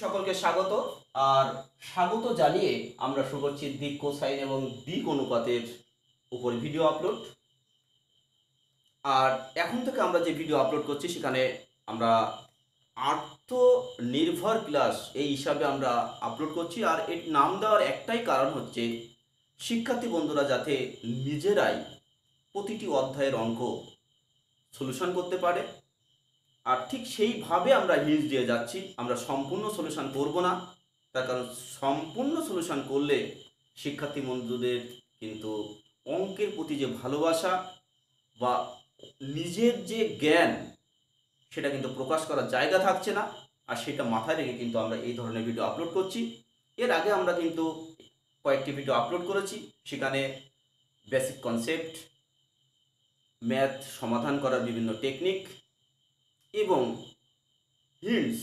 সকলকে স্বাগত। আর স্বাগত জানিয়ে আমরা শুরু করছি দিক কোসাইন এবং দিক অনুপাতের উপর ভিডিও আপলোড। আর এখন থেকে আমরা যে ভিডিও আপলোড করছি সেখানে আমরা আত্মনির্ভর ক্লাস এই হিসাবে আমরা আপলোড করছি। আর এর নাম দেওয়ার একটাই কারণ হচ্ছে শিক্ষার্থী বন্ধুরা যাতে নিজেরাই প্রতিটি অধ্যায়ের অঙ্ক সলিউশন করতে পারে। আর ঠিক সেইভাবে আমরা হিন্টস দিয়ে যাচ্ছি। আমরা সম্পূর্ণ সলিউশন করব না, তার কারণ সম্পূর্ণ সলিউশন করলে শিক্ষার্থী বন্ধুদের কিন্তু অঙ্কের প্রতি যে ভালোবাসা বা নিজের যে জ্ঞান সেটা কিন্তু প্রকাশ করার জায়গা থাকছে না। আর সেটা মাথায় রেখে কিন্তু আমরা এই ধরনের ভিডিও আপলোড করছি। এর আগে আমরা কিন্তু কয়েকটি ভিডিও আপলোড করেছি, সেখানে বেসিক কনসেপ্ট, ম্যাথ সমাধান করার বিভিন্ন টেকনিক এবং হিন্টস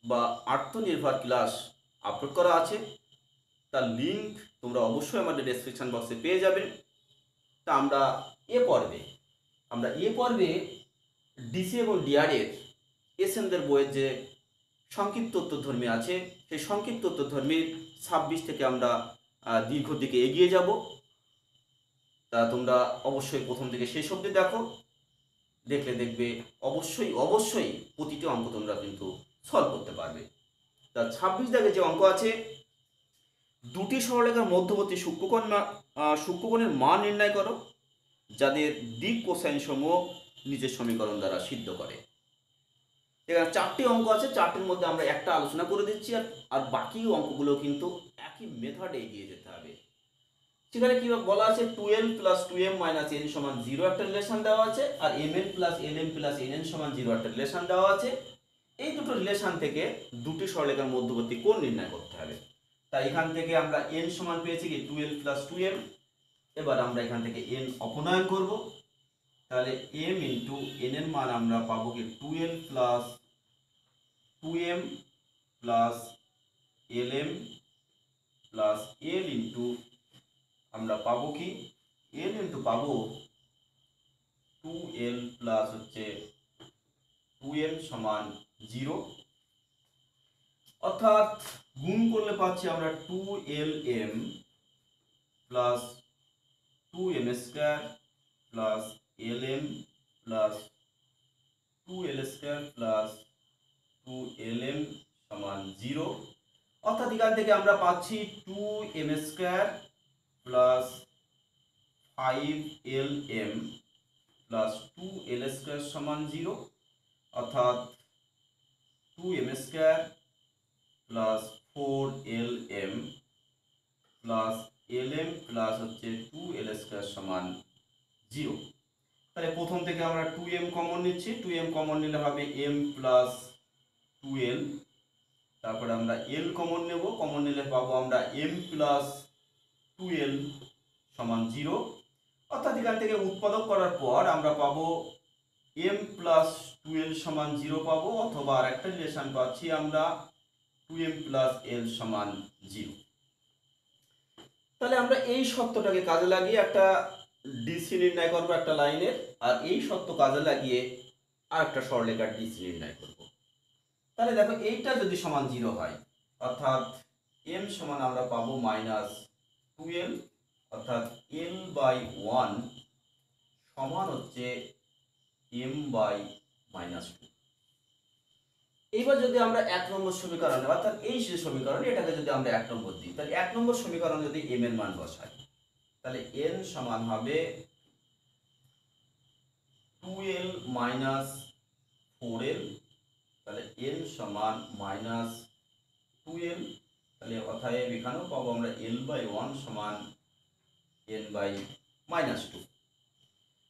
বা আত্মনির্ভর ক্লাস আপলোড করা আছে। তার লিঙ্ক তোমরা অবশ্যই আমাদের ডেসক্রিপশন বক্সে পেয়ে যাবে। তা আমরা এ পর্বে ডিসি এবং ডিআরের এসএমদের বইয়ের যে সংক্ষিপ্ত উত্তরধর্মী আছে সেই সংক্ষিপ্ত উত্তরধর্মীর 26 থেকে আমরা দীর্ঘ দিকে এগিয়ে যাব। তা তোমরা অবশ্যই প্রথম থেকে শেষ অবধি দেখো, দেখবে অবশ্যই প্রতিটি অঙ্ক তোমরা কিন্তু সলভ করতে পারবে। তা 26 দাগে যে অঙ্ক আছে, দুটি সরলরেখার মধ্যবর্তী সূক্ষ্মকোণের মান নির্ণয় করো যাদের দিক কোসাইন সমূহ নিচের সমীকরণ দ্বারা সিদ্ধ করে। এখানে 4টি অঙ্ক আছে, 4টির মধ্যে আমরা একটা আলোচনা করে দিচ্ছি, আর বাকি অঙ্কগুলো কিন্তু একই মেথডে এগিয়ে যেতে হবে। সেখানে কি বলা আছে, 2l plus 2m minus n সমান 0 একটা রিলেশন দেওয়া আছে, আর mn plus nm plus nn সমান 0 একটা রিলেশন দেওয়া আছে। এই দুটো রিলেশন থেকে দুটি সরলরেখার মধ্যবর্তী কোণ নির্ণয় করতে হবে। তাই এখান থেকে আমরা n সমান পেয়েছি কি 2l প্লাস 2m। এবার আমরা এখান থেকে n অপনয়ন করব। তাহলে m ইন্টু n এর মান আমরা পাবো কি 2l plus 2m plus lm plus l into আমরা পাবো কি l ইন্টু পাবো 2l প্লাস হচ্ছে 2m সমান 0, অর্থাৎ গুণ করলে পাচ্ছি আমরা 2lm plus 2m square plus lm plus 2l square plus 2lm সমান 0, অর্থাৎ এখান থেকে আমরা পাচ্ছি 2m square plus 5lm plus 2l square সমান 0, অর্থাৎ 2m square plus 4lm plus lm plus হচ্ছে 2l স্কয়ার সমান 0। তাহলে প্রথম থেকে আমরা 2m কমন নিচ্ছি, 2m কমন নিলে হবে m প্লাস 2l। তারপরে আমরা l কমন নেব, কমন নিলে পাবো আমরা m প্লাস 2l সমান 0, অর্থাৎ এখান থেকে উৎপাদক করার পর আমরা পাবো m প্লাস 2l সমান 0 পাবো, অথবা আর একটা রিলেশন পাচ্ছি আমরা 2m প্লাস l সমান 0। তাহলে আমরা এই সত্যটাকে কাজে লাগিয়ে একটা ডিসি নির্ণয় করবো একটা লাইনের, আর এই সত্য কাজে লাগিয়ে আর একটা সরলরেখার ডিসি নির্ণয় করব। তাহলে দেখো এইটা যদি সমান 0 হয়, অর্থাৎ m সমান আমরা পাবো মাইনাস 2l, অর্থাৎ l বাই 1 সমান হচ্ছে m বাই মাইনাস 2। এইবার যদি আমরা 1 নম্বর সমীকরণে, অর্থাৎ এই যে সমীকরণ এটাকে যদি আমরা 1 নম্বর দিই, তাহলে 1 নম্বর সমীকরণ যদি m এর মান বসাই, তাহলে n সমান হবে 2l মাইনাস 4l, তাহলে n সমান মাইনাস 2l। তাহলে অর্থাৎ এখানেও পাবো আমরা l বাই 1 সমান n বাই মাইনাস 2।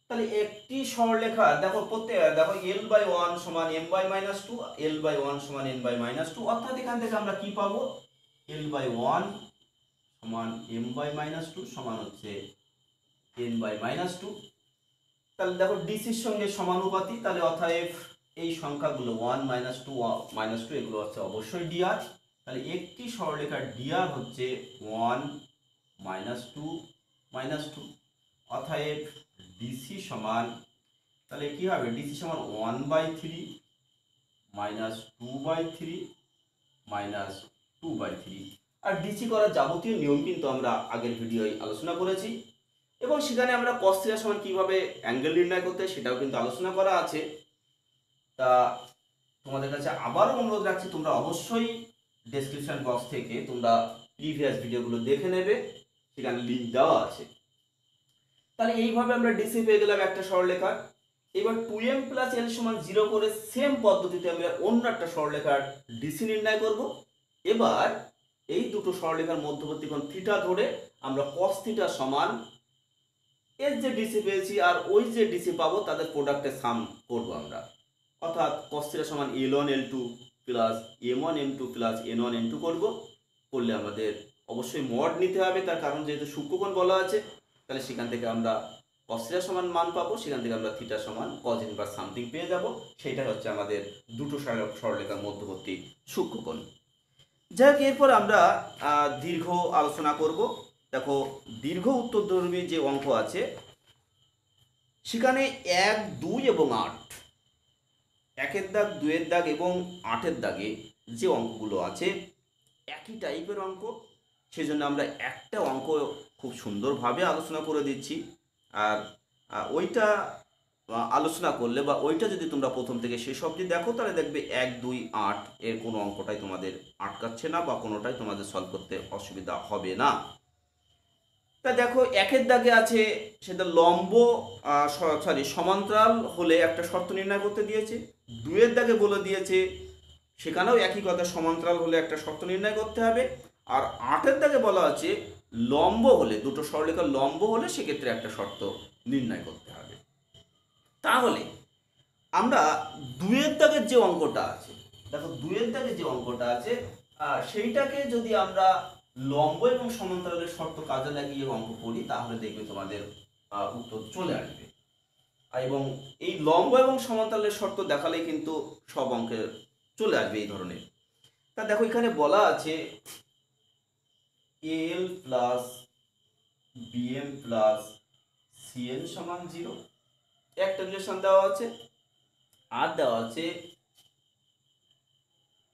তাহলে একটি সরলরেখা দেখো দেখো l বাই 1 সমান m by minus 2, l by 1 সমান n বাই মাইনাস 2, অর্থাৎ এখান থেকে আমরা কি পাবো, l বাই 1 সমান m বাই মাইনাস 2 সমান হচ্ছে n বাই মাইনাস 2। তাহলে দেখো ডিসির সঙ্গে সমানুপাতি, তাহলে অতএব এই সংখ্যাগুলো 1 মাইনাস 2 মাইনাস 2 এগুলো হচ্ছে অবশ্যই ডিআর। তাহলে একটি সরলরেখার ডিআর হচ্ছে 1 মাইনাস 2 মাইনাস 2, অতএব ডিসি সমান, তাহলে কি হবে, ডিসি সমান 1/3 মাইনাস 2/3 মাইনাস 2/3। আর ডিসি করার যাবতীয় নিয়ম কিন্তু আমরা আগের ভিডিওয় আলোচনা করেছি, এবং সেখানে আমরা cos থিটা সমান কীভাবে অ্যাঙ্গেল নির্ণয় করতে সেটাও কিন্তু আলোচনা করা আছে। তা তোমাদের কাছে আবারও অনুরোধ রাখছি, তোমরা অবশ্যই ডেসক্রিপশন বক্স থেকে তোমরা প্রিভিয়াস ভিডিওগুলো দেখে নেবে, সেখানে লিঙ্ক দেওয়া আছে। তাহলে এইভাবে আমরা ডিসি পেয়ে গেলাম একটা সরলরেখার। এবার 2m প্লাস l সমান 0 করে সেম পদ্ধতিতে আমরা অন্য একটা সরলরেখার ডিসি নির্ণয় করব। এবার এই দুটো সরলরেখার মধ্যবর্তী কোণ থিটা ধরে আমরা cos থিটা সমান এর যে ডিসি পেয়েছি আর ওই যে ডিসি পাবো তাদের প্রোডাক্টের সাম করব আমরা, অর্থাৎ cos থিটা সমান l1 l2 plus m1 m2 plus n1 n2 করব। করলে আমাদের অবশ্যই মড নিতে হবে, তার কারণ যেহেতু সূক্ষ্মকোণ বলা আছে, তাহলে সেখান থেকে আমরা cos থিটা সমান মান পাবো, সেখান থেকে আমরা থিটা সমান cos ইনভার্স সামথিং পেয়ে যাব। সেটা হচ্ছে আমাদের দুটো সরলরেখার মধ্যবর্তী সূক্ষ্মকোণ। যাই হোক, এরপর আমরা দীর্ঘ আলোচনা করব। দেখো, দীর্ঘ উত্তরধর্মী যে অঙ্ক আছে সেখানে 1, 2 এবং 8, 1-এর দাগ, 2-এর দাগ এবং 8-এর দাগে যে অঙ্কগুলো আছে একই টাইপের অঙ্ক, সেজন্য আমরা একটা অঙ্ক খুব সুন্দরভাবে আলোচনা করে দিচ্ছি। আর ওইটা আলোচনা করলে বা ওইটা যদি তোমরা প্রথম থেকে শেষ অবধি দেখো, তাহলে দেখবে 1, 2, 8 এর কোনো অঙ্কটাই তোমাদের আটকাচ্ছে না বা কোনোটাই তোমাদের সলভ করতে অসুবিধা হবে না। তা দেখো, 1-এর দাগে আছে সেটা লম্ব সমান্তরাল হলে একটা শর্ত নির্ণয় করতে দিয়েছে। 2-এর দাগে বলে দিয়েছে সেখানেও একই কথা, সমান্তরাল হলে একটা শর্ত নির্ণয় করতে হবে। আর 8-এর দাগে বলা আছে লম্ব হলে, দুটো সরলরেখার লম্ব হলে সেক্ষেত্রে একটা শর্ত নির্ণয় করতে হবে। তাহলে আমরা 2-এর দাগের যে অঙ্কটা আছে, দেখো 2-এর দাগের যে অঙ্কটা আছে সেইটাকে যদি আমরা লম্ব এবং সমান্তরালের শর্ত কাজে লাগিয়ে অঙ্ক করি, তাহলে দেখবে তোমাদের উত্তর চলে আসবে। এবং এই লম্ব এবং সমান্তরালের শর্ত দেখালেই কিন্তু সব অঙ্কের চলে আসবে এই ধরনের। তা দেখো, এখানে বলা আছে L plus BM plus CN সমান 0, একটা রিলেশন দেওয়া আছে। আর দেওয়া আছে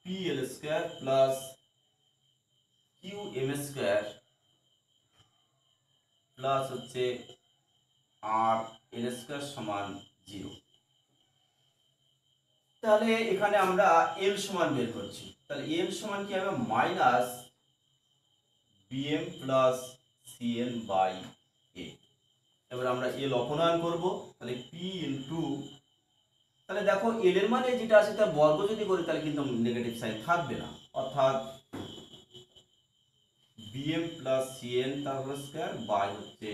PL square plus Q M square plus হচ্ছে আর এল স্কোয়ার সমান 0। তাহলে এখানে আমরা এল সমান বের করছি, তাহলে এল সমান কি হবে? Minus BM plus CN by A. এবার আমরা এল অপনয়ন করব, তাহলে পি ইন্টু, তাহলে দেখো এল এর মানে যেটা আছে তার বর্গ যদি করি তাহলে কিন্তু নেগেটিভ সাইন থাকবে না, অর্থাৎ বিএম প্লাস সিএন তার হোল স্কয়ার বাই হচ্ছে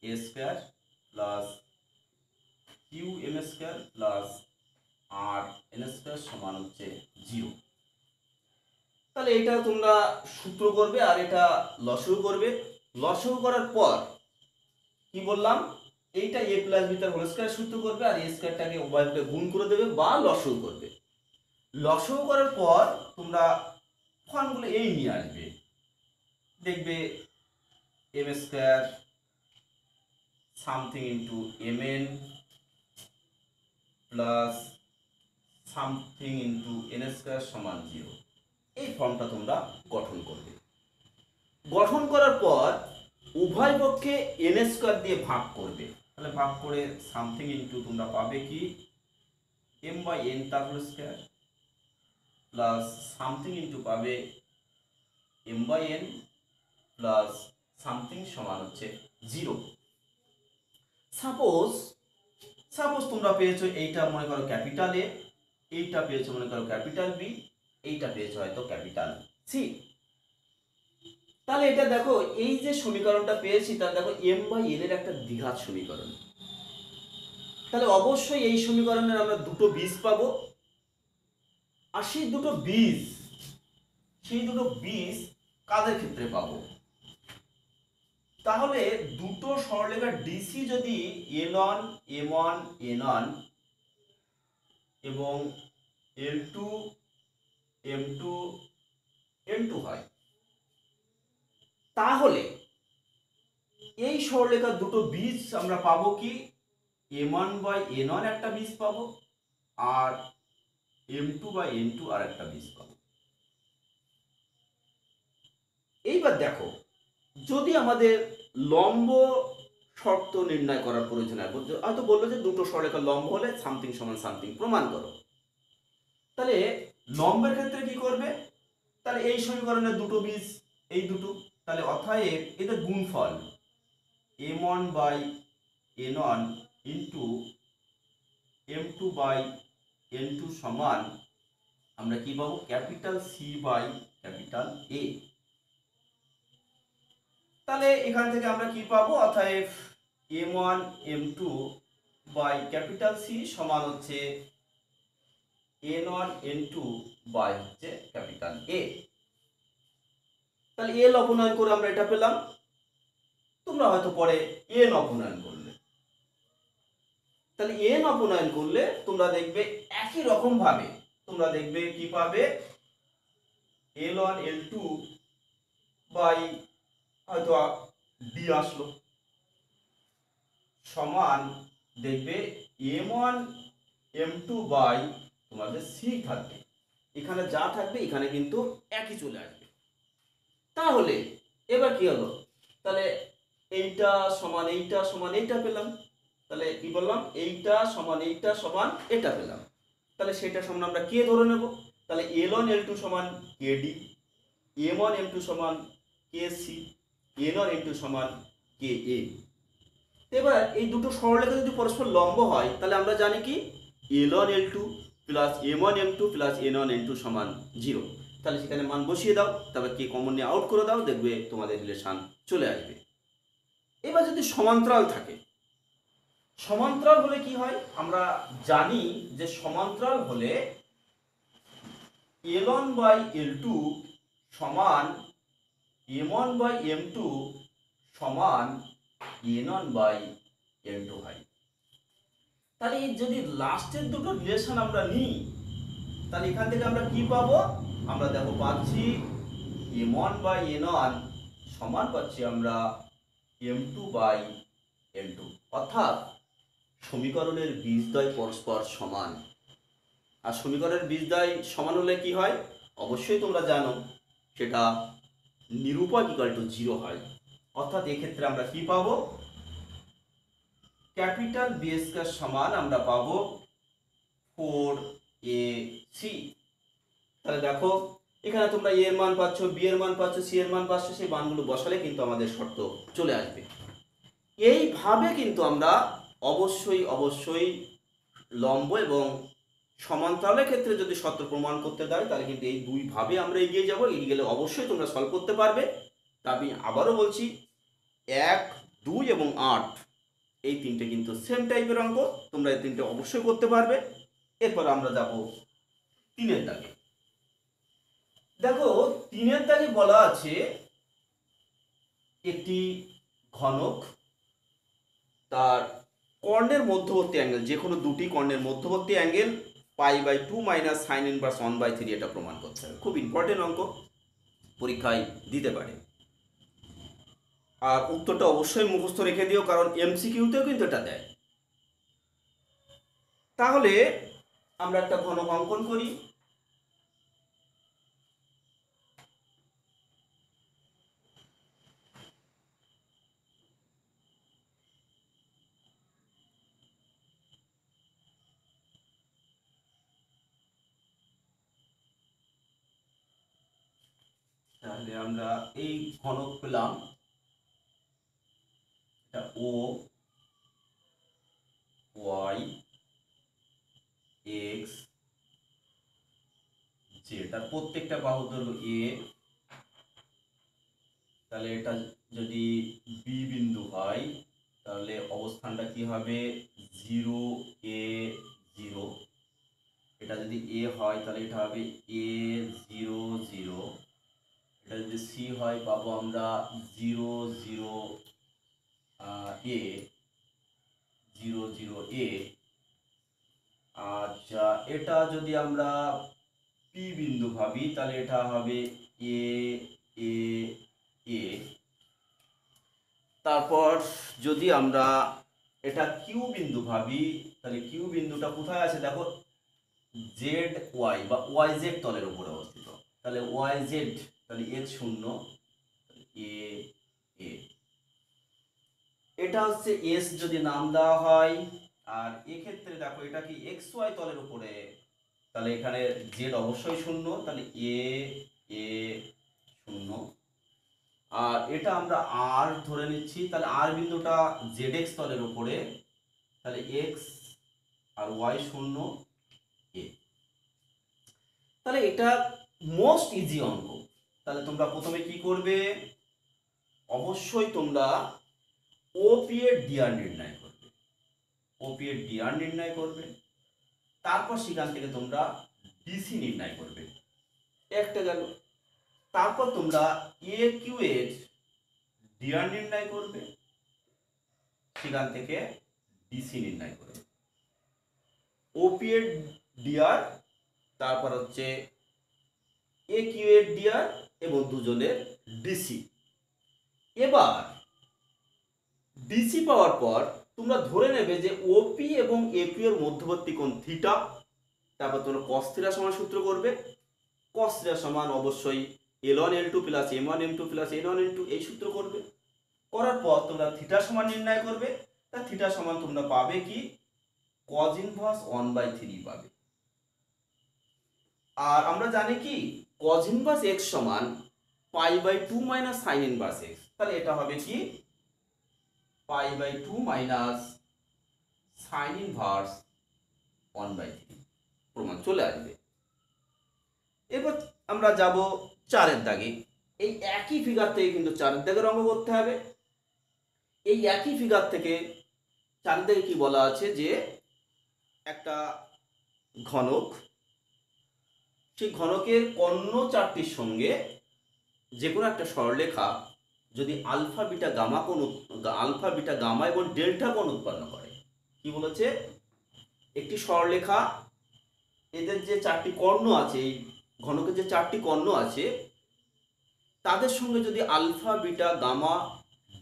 A square plus Q M square plus R N square সমান হচ্ছে 0। তাহলে এটা তোমরা সূত্র করবে আর এটা লসাগু করবে। লসাগু করার পর কি বললাম, এইটা এ প্লাস বি তার হোল স্কয়ার সূত্র করবে আর এ স্কয়ারটাকে উভয়কে গুণ করে দেবে বা লসাগু করবে। লসাগু করার পর তোমরা ফর্মগুলো এই নিয়ে আসবে, দেখবে M square something into M N plus something into N square সমান 0। এই ফর্মটা তোমরা গঠন করবে। গঠন করার পর উভয় পক্ষে এন স্কয়ার দিয়ে ভাগ করবে, তাহলে ভাগ করে সামথিং ইন্টু তোমরা পাবে কি এম বাই এন তার whole square plus something into পাবে M by N plus something সমান হচ্ছে 0। সাপোজ তোমরা পেয়েছো এইটা মনে করো ক্যাপিটাল এ, এইটা পেয়েছো মনে করো ক্যাপিটাল বি, এইটা পেয়েছো হয়তো ক্যাপিটাল সি। তাহলে এটা দেখো, এই যে সমীকরণটা পেয়েছি তাহলে দেখো এম বাই এন এর একটা দ্বিঘাত সমীকরণ। তাহলে অবশ্যই এই সমীকরণের আমরা দুটো বীজ পাবো, আর সেই দুটো বীজ কাদের ক্ষেত্রে পাবো? তাহলে দুটো সরলরেখার ডিসি যদি L1 M1 N1 এবং L2 M2 N2 হয়, তাহলে এই সরলরেখার দুটো বীজ আমরা পাবো কি M1 বাই N1 একটা বীজ পাবো আর M2 বাই N2 আর একটা বীজ পাবো। এইবার দেখো, যদি আমাদের লম্ব শর্ত নির্ণয় করার প্রয়োজন হয়, হয়তো বললো যে দুটো সরলরেখা লম্ব হলে সামথিং সমান সামথিং প্রমাণ করো, তাহলে লম্বের ক্ষেত্রে কি করবে? তাহলে এই সমীকরণের দুটো বীজ, এই দুটো, তাহলে অতএব এদের গুণফল m1 by n1 into m2 by n2 সমান আমরা কি পাবো? Capital C by capital A. তাহলে এখান থেকে আমরা কি পাবো? অতএব m1 m2 by capital C সমান হচ্ছে n1 n2 বাই হচ্ছে ক্যাপিটাল এ। তাহলে এল অপনয়ন করে আমরা এটা পেলাম। তোমরা হয়তো পরে এন অপনয়ন করলে, তাহলে এন অপনয়ন করলে তোমরা দেখবে একই রকম ভাবে তোমরা দেখবে কি পাবে? L1 L2 বাই হয়তো ডি আসলো সমান দেখবে m1 m2 বাই তোমাদের সি থাকবে। এখানে যা থাকবে এখানে কিন্তু একই চলে আসবে। তাহলে এবার কি হলো? তাহলে এইটা সমান এইটা সমান এইটা পেলাম। তাহলে কি বললাম? এইটা সমান এইটা সমান এটা পেলাম। তাহলে সেটা সমান আমরা কে ধরে নেব? তাহলে L1 L2 সমান KD, M1 M2 সমান KC, N1 N2 সমান KA। এবার এই দুটো সরলরেখা যদি পরস্পর লম্ব হয় তাহলে আমরা জানি কি L1 L2 plus M1 M2 plus N1 N2 সমান 0। তাহলে সেখানে মান বসিয়ে দাও, তারপর কে কমন নিয়ে আউট করে দাও, দেখবে তোমাদের রিলেশন চলে আসবে। এবার যদি সমান্তরাল থাকে, সমান্তরাল হলে কি হয়? আমরা জানি যে সমান্তরাল হলে L1 বাই L2 সমান M1 বাই M2 সমান N1 বাই N2 হয়। তাহলে যদি লাস্টের দুটো রিলেশন আমরা নিই তাহলে এখান থেকে আমরা কি পাবো? আমরা দেখো পাচ্ছি M1 বাই N1 সমান পাচ্ছি আমরা M2 বাই N2, অর্থাৎ সমীকরণের বীজদ্বয় পরস্পর সমান। আর সমীকরণের বীজদ্বয় সমান হলে কি হয়? অবশ্যই তোমরা জানো সেটা নিরূপক ইকুয়াল টু 0 হয়। অর্থাৎ এক্ষেত্রে আমরা কি পাবো? ক্যাপিটাল বি স্কয়ার সমান আমরা পাবো 4AC। তাহলে দেখো এখানে তোমরা এ এর মান পাচ্ছ, বি এর মান পাচ্ছ, সি এর মান পাচ্ছ, সেই মানগুলো বসালে কিন্তু আমাদের শর্ত চলে আসবে। এইভাবে কিন্তু আমরা অবশ্যই লম্ব এবং সমান্তরালের ক্ষেত্রে যদি শর্ত প্রমাণ করতে দেয় তাহলে কিন্তু এই দুইভাবে আমরা এগিয়ে যাব। এগিয়ে গেলে অবশ্যই তোমরা সলভ করতে পারবে। তা আমি আবারও বলছি, 1, 2 এবং 8 এই তিনটে কিন্তু সেম টাইপের অঙ্ক, তোমরা এই তিনটে অবশ্যই করতে পারবে। এরপর আমরা যাব 3-এর দাগে। দেখো 3-এর দাগে বলা আছে একটি ঘনক, তার কর্ণের মধ্যবর্তী অ্যাঙ্গেল, যে কোনো দুটি কর্ণের মধ্যবর্তী অ্যাঙ্গেল π/2 মাইনাস সাইন ইনভার্স 1/3, এটা প্রমাণ করতে হবে। খুব ইম্পর্টেন্ট অঙ্ক, পরীক্ষায় দিতে পারে। আর উত্তরটা অবশ্যই মুখস্থ রেখে দিও, কারণ এমসিকিউতেও কিন্তু এটা দেয়। তাহলে আমরা একটা ঘনক অঙ্কন করি। তাহলে আমরা এই ঘনক পেলাম, এটা ও ওয়াই এক্স জেড, তার প্রত্যেকটা বাহুর দৈর্ঘ্য এ। তাহলে এটা যদি বি বিন্দু হয় তাহলে অবস্থানটা কি হবে? 0 A 0। এটা যদি এ হয় তাহলে এটা হবে A 0 0। এটা যদি সি হয় পাবো আমরা 0 0 A 0 0 A। আচ্ছা, এটা যদি আমরা পি বিন্দু ভাবি তাহলে এটা হবে এ এ এ। তারপর যদি আমরা এটা কিউ বিন্দু ভাবি তাহলে কিউ বিন্দুটা কোথায় আছে? দেখো জেড ওয়াই বা ওয়াই জেড তলের উপরে অবস্থিত। তাহলে ওয়াই জেড, তাহলে x 0, এ এ, এটা হচ্ছে এস যদি নাম দেওয়া হয়। আর এক্ষেত্রে দেখো এটা কি এক্স ওয়াই তলের উপরে, তাহলে এখানে জেড অবশ্যই শূন্য, তাহলে এ এ শূন্য। আর এটা আমরা আর ধরে নিচ্ছি, তাহলে আর বিন্দুটা জেড এক্স তলের উপরে, তাহলে এক্স আর ওয়াই শূন্য এ। তাহলে এটা মোস্ট ইজি অঙ্ক। তাহলে তোমরা প্রথমে কি করবে, অবশ্যই তোমরা ওপি এর ডিআর নির্ণয় করবে, ওপি এর ডিআর নির্ণয় করবে, তারপর সেখান থেকে তোমরা ডিসি নির্ণয় করবে, একটা গেল। তারপর তোমরা এ কিউ এর ডিআর নির্ণয় করবে, সেখান থেকে ডিসি নির্ণয় করবে। ওপি এর ডিআর, তারপর হচ্ছে এ কিউ এর ডিআর এবং দুজনের ডিসি। এবার ডিসি পাওয়ার পর তোমরা ধরে নেবে যে ওপি এবং একিউ এর মধ্যবর্তী কোণ থিটা। তারপর তোমরা কস থিটা সমান সূত্র করবে, কস থিটা সমান অবশ্যই L1 L2 plus M1 M2 plus N1 N2 এই সূত্র করবে। করার পর তোমরা থিটা সমান নির্ণয় করবে, তা থিটা সমান তোমরা পাবে কি cos ইনভার্স 1/3 পাবে। আর আমরা জানি কি cos ইনভার্স x সমান π/2 মাইনাস sin ইনভার্স x, তাহলে এটা হবে কি π/2 মাইনাস sin ইনভার্স 1/3 প্রমাণ চলে আসবে। এরপর আমরা যাব 4-এর দাগে। এই একই ফিগার থেকে কিন্তু 4-এর দাগের অঙ্ক করতে হবে। এই একই ফিগার থেকে 4-এর দাগে কি বলা আছে যে একটা ঘনক, সেই ঘনকের কর্ণ চারটির সঙ্গে যে কোনো একটা সরলরেখা যদি আলফা বিটা গামা কোণ, আলফা বিটা গামা এবং ডেল্টা কোণ উৎপন্ন করে। কি বলেছে, একটি সরলরেখা এদের যে চারটি কর্ণ আছে, এই ঘনকের যে চারটি কর্ণ আছে তাদের সঙ্গে যদি আলফা বিটা গামা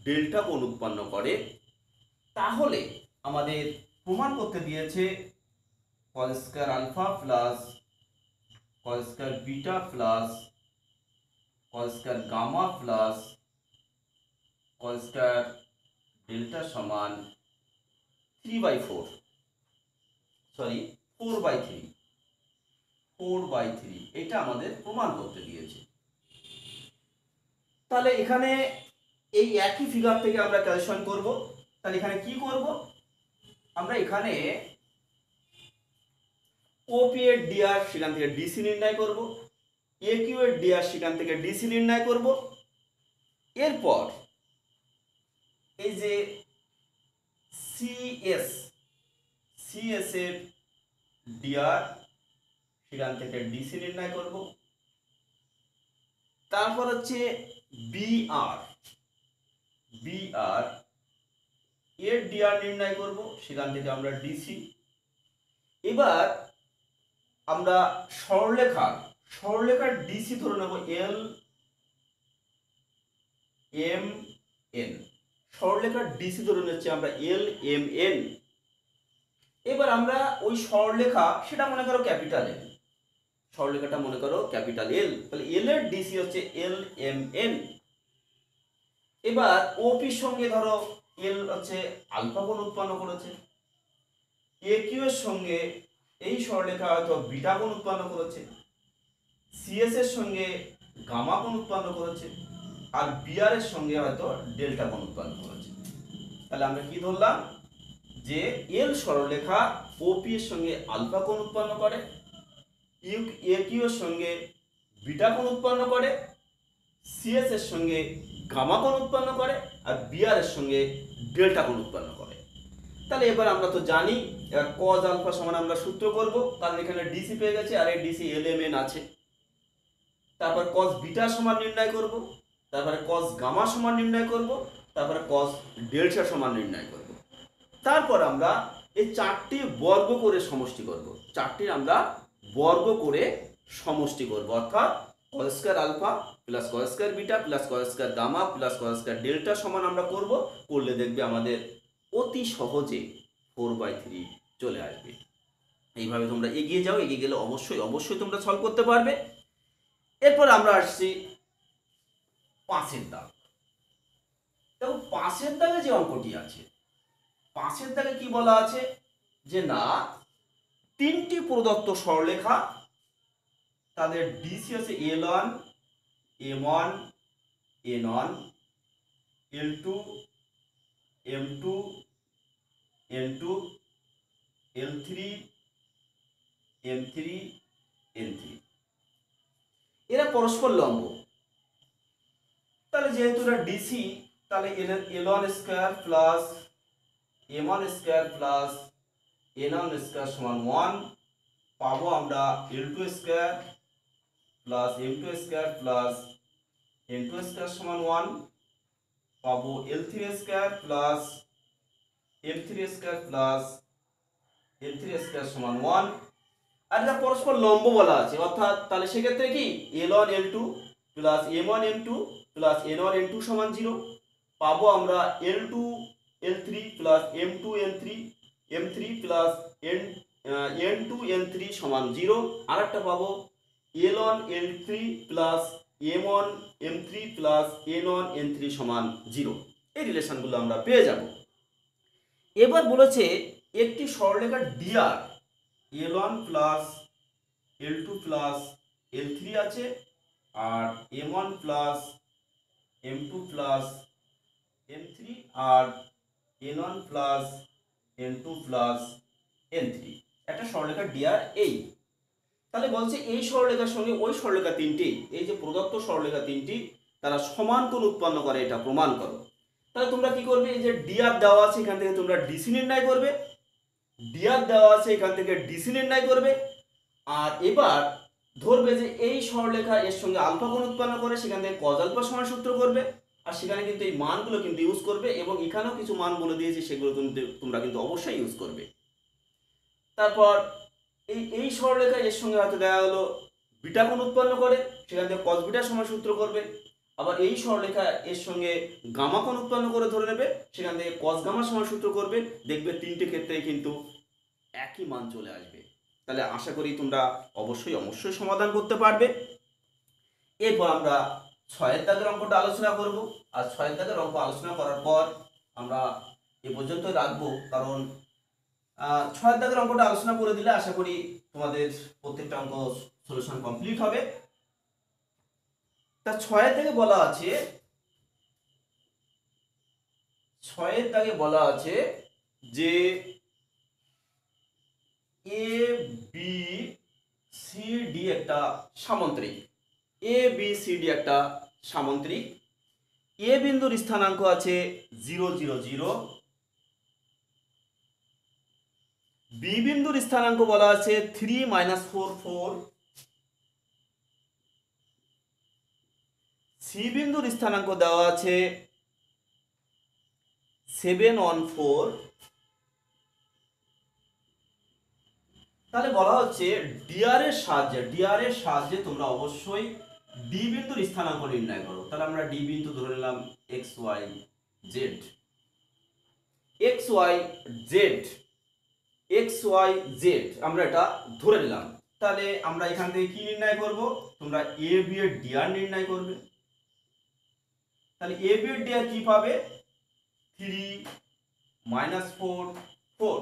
ডেল্টা কোণ উৎপন্ন করে, তাহলে আমাদের প্রমাণ করতে দিয়েছে cos square alpha plus cos square beta plus cos square gamma plus cos square delta সমান 3/4, সরি 4/3, 4/3 এটা আমাদের প্রমাণ করতে দিয়েছে। তাহলে এখানে এই একই ফিগার থেকে আমরা ক্যালকুলেশন করব। তাহলে এখানে কি করব, আমরা এখানে ওপি এর ডিআর সেখান থেকে ডিসি নির্ণয় করব, এ কিউ এর ডিআর সেখান থেকে ডিসি নির্ণয় করব। এরপর এই যে সিএস, সিএস এর ডিআর সেখান থেকে ডিসি নির্ণয় করব। তারপর হচ্ছে বিআর, বিআর এর ডিআর নির্ণয় করব, সেখান থেকে আমরা ডিসি। এবার আমরা সরলরেখার ডিসি ধরে নেব এল এম এন, সরলরেখার ডিসি ধরে নিচ্ছি আমরা এল এম এন। এবার আমরা ওই সরলরেখা সেটা মনে করো ক্যাপিটাল এল, সরলরেখাটা মনে করো ক্যাপিটাল এল, তাহলে এল এর ডিসি হচ্ছে এল এম এন। এবার ওপির সঙ্গে ধরো এল হচ্ছে আলফা কোণ উৎপন্ন করেছে, এ কিউ এর সঙ্গে এই সরলরেখা হয়তো বিটা কোণ উৎপন্ন করেছে, সিএস এর সঙ্গে গামা কোণ উৎপন্ন করেছে, আর বিআর এর সঙ্গে হয়তো ডেল্টা কোণ উৎপন্ন করেছে। তাহলে আমরা কি ধরলাম যে এল সরলরেখা ওপি এর সঙ্গে আলফা কোণ উৎপন্ন করে, এ কিউ এর সঙ্গে বিটা কোণ উৎপন্ন করে, সিএস এর সঙ্গে গামা কোণ উৎপন্ন করে, আর বিআর এর সঙ্গে ডেল্টা কোণ উৎপন্ন করে। তাহলে এবার আমরা তো জানি, এবার cos আলফা সমান আমরা সূত্র করব, কারণ এখানে ডিসি পেয়ে গেছে আর এই ডিসি এল এম এন আছে। তারপর cos বিটা সমান নির্ণয় করব, তারপরে cos গামা সমান নির্ণয় করব, তারপরে cos ডেল্টা সমান নির্ণয় করব। তারপর আমরা এই চারটি বর্গ করে সমষ্টি করব, চারটির আমরা বর্গ করে সমষ্টি করব, অর্থাৎ cos square alpha plus cos square beta plus cos square gamma plus cos square delta সমান আমরা করব। করলে দেখবে আমাদের অতি সহজে 4/3 চলে আসবে। এইভাবে তোমরা এগিয়ে যাও, এগিয়ে গেলে অবশ্যই তোমরা সলভ করতে পারবে। এরপর আমরা আসছি 5-এর দাগ। পাশের দাগে যে অঙ্কটি আছে, পাশের দাগে কি বলা আছে যে না, তিনটি প্রদত্ত সরলরেখা, তাদের ডিসি আছে L1, M1, N1, L2, M2, N2, L3, M3, N3, এরা পরস্পর লম্ব। তাহলে যেহেতু এটা ডিসি, তাহলে L1 square plus M1 square plus N1 square সমান 1 পাবো আমরা L2 square plus M2 square plus N2 square সমান 1 পাবো L3 square plus M3 square plus N3 square সমান 1। আর এটা পরস্পর লম্ব বলা আছে, অর্থাৎ তাহলে সেক্ষেত্রে কি L1 L2 plus M1 M2 plus N1 N2 সমান 0 পাবো আমরা L2 L3 plus M2 N3 M3 plus N2 N3 সমান 0। আর একটা পাবো L1 L3 plus M1 M3 plus N1 N3 সমান 0। এই রিলেশনগুলো আমরা পেয়ে যাব। এবার বলেছে একটি সরলরেখা DR L1 plus L2 plus L3 আছে, আর M1 plus M2 plus M3 আর N1 plus N2 plus N3, একটা সরলরেখা DR এই। তাহলে বলছে এই সরলরেখার সঙ্গে ওই সরলরেখা তিনটি, এই যে প্রদত্ত সরলরেখা তিনটি, তারা সমান কোণ উৎপন্ন করে, এটা প্রমাণ করো। তাহলে তোমরা কি করবে, এই যে DR দেওয়া আছে এখান থেকে তোমরা ডিসি নির্ণয় করবে, DR দেওয়া আছে এখান থেকে ডিসি নির্ণয় করবে। আর এবার ধরবে যে এই সরলরেখা এর সঙ্গে আলফা কোণ উৎপন্ন করে, সেখান থেকে কজ আলফা সমান সূত্র করবে, আর সেখানে কিন্তু এই মানগুলো কিন্তু ইউজ করবে, এবং এখানেও কিছু মান বলে দিয়েছি সেগুলো তোমরা কিন্তু অবশ্যই ইউজ করবে। তারপর এই সরলরেখা এর সঙ্গে হয়তো দেখা হলো বিটা কোণ উৎপন্ন করে, সেখান থেকে কস বিটা সমান সূত্র করবে। আবার এই সরলরেখা এর সঙ্গে গামা কোণ উৎপন্ন করে ধরে নেবে, সেখান থেকে কস গামা সমান সূত্র করবে। দেখবে তিনটে ক্ষেত্রেই কিন্তু একই মান চলে আসবে। তাহলে আশা করি তোমরা অবশ্যই সমাধান করতে পারবে। এরপর আমরা 6 দাগের অঙ্কটা আলোচনা করব। আর 6 দাগের অঙ্ক আলোচনা করার পর আমরা এ পর্যন্তই রাখবো, কারণ 6 দাগের অঙ্কটা আলোচনা করে দিলে আশা করি তোমাদের প্রত্যেকটা অঙ্ক সলিউশন কমপ্লিট হবে। তা 6 দাগে বলা আছে, 6 দাগে বলা আছে যে এ বি সি ডি একটা সামন্ত্রিক, এ বি সি ডি একটা সামন্ত্রিক। এ বিন্দুর স্থানাঙ্ক আছে 0 0 0, বি বিন্দুর স্থানাঙ্ক বলা আছে 3 -4 4, সি বিন্দুর স্থানাঙ্ক দেওয়া আছে 7 1 4। তাহলে বলা হচ্ছে ডিআর এর সাহায্যে তোমরা অবশ্যই ডি বিন্দুর স্থানাঙ্ক নির্ণয় করো। তাহলে আমরা ডি বিন্দু ধরে নিলাম এক্স ওয়াই জেড, আমরা এটা ধরে নিলাম। তাহলে আমরা এখান থেকে কি নির্ণয় করব, তোমরা এ বি এর ডিআর নির্ণয় করবে। তাহলে এ বি এর ডিআর কি পাবে, 3 -4 4,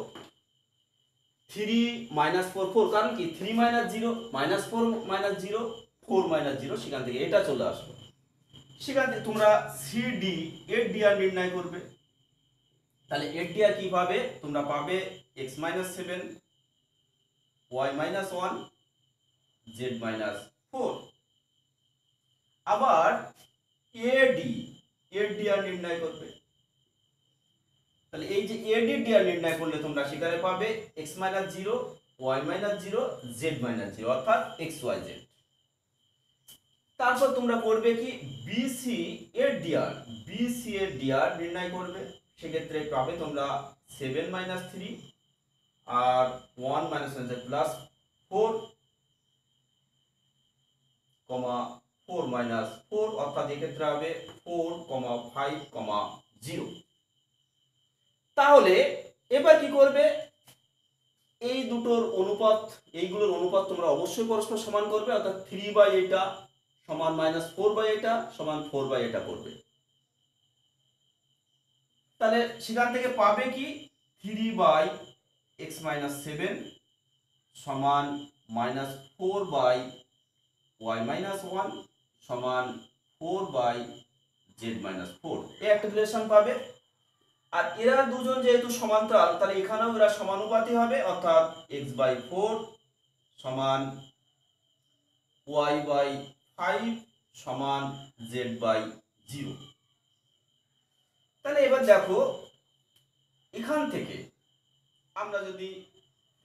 3 -4 4, কারণ কি 3 -0 -4 -0 4 -0, সেখান থেকে এটা চলে আসবে। সেখান থেকে তোমরা সিডি এর ডিআর নির্ণয় করবে। তাহলে এর ডিআর কি পাবে, তোমরা পাবে x - 7 y - 1 z - 4। আবার এডি এর ডিআর নির্ণয় করবে। তাহলে এই যে এডি ডিআর নির্ণয় করলে তোমরা সেখানে পাবে x - 0 y - 0 z - 0, অর্থাৎ x y z। তারপর তোমরা করবে কি বিসি এর ডিআর নির্ণয় করবে। সেক্ষেত্রে পাবে তোমরা 7 - 3 আর 1 - 1 প্লাস 4, 4 - 4, অর্থাৎ এক্ষেত্রে হবে 4 5 0। তাহলে এবার কি করবে, এই দুটোর অনুপাত, এইগুলোর অনুপাত তোমরা অবশ্যই পরস্পর সমান করবে, অর্থাৎ 3/এটা সমান -4/এটা সমান 4/এটা করবে। তাহলে সেখান থেকে পাবে কি 3/x-7 সমান -4/y-1 সমান 4/z-4, এই একটা রিলেশন পাবে। আর এরা দুজন যেহেতু সমান্তরাল, তাহলে এখানেও এরা সমানুপাতি হবে, অর্থাৎ x/4 সমান y/5 সমান z/0। তাহলে এবার দেখো এখান থেকে আমরা যদি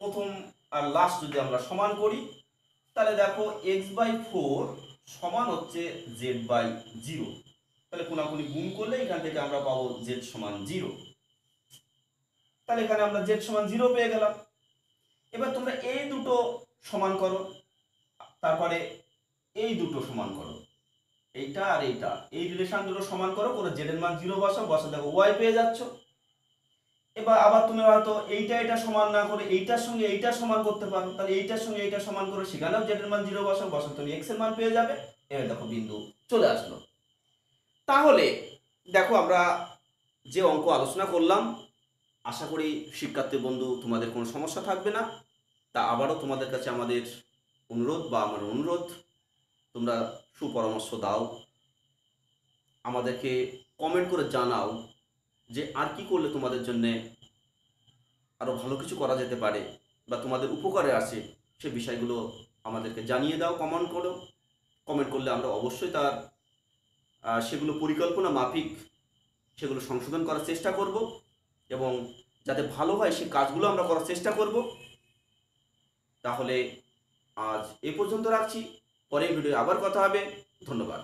প্রথম আর লাস্ট যদি আমরা সমান করি, তাহলে দেখো x/4 সমান হচ্ছে z/0। তাহলে কোনাকুনি গুণ করলে এখান থেকে আমরা পাবো z সমান 0। তাহলে এখানে আমরা z সমান 0 পেয়ে গেলাম। এবার তোমরা এই দুটো সমান করো, তারপরে এই দুটো সমান করো, এইটা আর এইটা, এই রিলেশন দুটো সমান করো, করে z এর মান 0 বসাও, বসা দেখো y পেয়ে যাচ্ছ। এবার আবার তুমি হয়তো এইটা সমান না করে এইটার সঙ্গে এইটা সমান করতে পারো, তাহলে এইটার সঙ্গে এইটা সমান করে সেখানেও z এর মান 0 বসাও, বসা তুমি x এর মান পেয়ে যাবে। এবার দেখো বিন্দু চলে আসলো। তাহলে দেখো আমরা যে অঙ্ক আলোচনা করলাম, আশা করি শিক্ষার্থী বন্ধু তোমাদের কোনো সমস্যা থাকবে না। তা আবারও তোমাদের কাছে আমাদের অনুরোধ বা আমার অনুরোধ, তোমরা সুপরামর্শ দাও, আমাদেরকে কমেন্ট করে জানাও যে আর কি করলে তোমাদের জন্যে আরও ভালো কিছু করা যেতে পারে বা তোমাদের উপকারে আসে, সে বিষয়গুলো আমাদেরকে জানিয়ে দাও কমেন্ট করো। কমেন্ট করলে আমরা অবশ্যই তার সেগুলো পরিকল্পনা মাফিক সেগুলো সংশোধন করার চেষ্টা করব, এবং যাতে ভালো হয় সেই কাজগুলো আমরা করার চেষ্টা করব। তাহলে আজ এ পর্যন্ত রাখছি, পরের ভিডিও আবার কথা হবে। ধন্যবাদ।